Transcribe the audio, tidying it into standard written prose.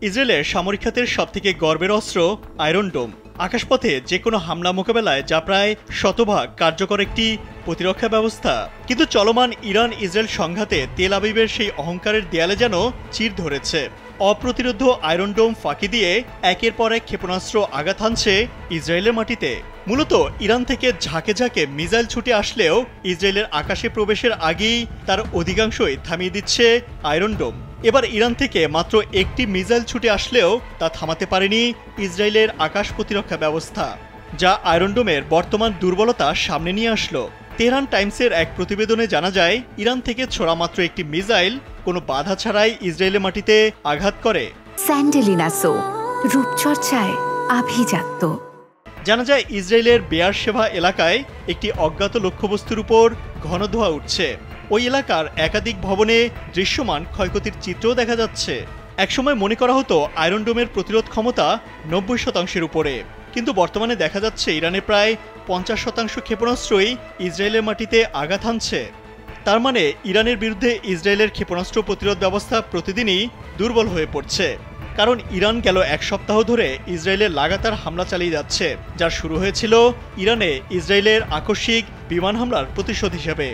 ইসরায়েলের সামরিক খাতের সবথেকে গর্বের অস্ত্র আয়রন ডোম। আকাশপথে যে কোনো হামলা মোকাবেলায় যা প্রায় শতভাগ কার্যকর একটি প্রতিরক্ষা ব্যবস্থা। কিন্তু চলমান ইরান ইসরায়েল সংঘাতে তেল আবিবের সেই অহংকারের দেয়ালে যেন চির ধরেছে। অপ্রতিরোধ্য আয়রন ডোম ফাঁকি দিয়ে একের পর এক ক্ষেপণাস্ত্র আঘাত হানছে ইসরায়েলের মাটিতে। মূলত ইরান থেকে ঝাঁকে ঝাঁকে মিসাইল ছুটে আসলেও ইসরায়েলের আকাশে প্রবেশের আগেই তার অধিকাংশই থামিয়ে দিচ্ছে আয়রন ডোম। এবার ইরান থেকে মাত্র একটি মিসাইল ছুটে আসলেও তা থামাতে পারেনি ইসরায়েলের আকাশ প্রতিরক্ষা ব্যবস্থা, যা আয়রন ডোমের বর্তমান দুর্বলতা সামনে নিয়ে আসলো। তেহরান টাইমসের এক প্রতিবেদনে জানা যায়, ইরান থেকে ছোড়া মাত্র একটি মিসাইল কোনো বাধা ছাড়াই ইসরায়েলের মাটিতে আঘাত করে। স্যান্ডেলিনা সো, রূপচর্চায় আভিজাত্য। জানা যায়, ইসরায়েলের বেয়ারশেভা এলাকায় একটি অজ্ঞাত লক্ষ্যবস্তুর উপর ঘন ধোঁয়া উঠছে। ওই এলাকার একাধিক ভবনে দৃশ্যমান ক্ষয়ক্ষতির চিত্রও দেখা যাচ্ছে। একসময় মনে করা হতো আয়রন ডোমের প্রতিরোধ ক্ষমতা ৯০% উপরে, কিন্তু বর্তমানে দেখা যাচ্ছে ইরানের প্রায় ৫০% ক্ষেপণাস্ত্রই ইসরায়েলের মাটিতে আঘাত হানছে। তার মানে ইরানের বিরুদ্ধে ইসরায়েলের ক্ষেপণাস্ত্র প্রতিরোধ ব্যবস্থা প্রতিদিনই দুর্বল হয়ে পড়ছে। কারণ ইরান গেল এক সপ্তাহ ধরে ইসরায়েলের লাগাতার হামলা চালিয়ে যাচ্ছে, যা শুরু হয়েছিল ইরানে ইসরায়েলের আকস্মিক বিমান হামলার প্রতিশোধ হিসেবে।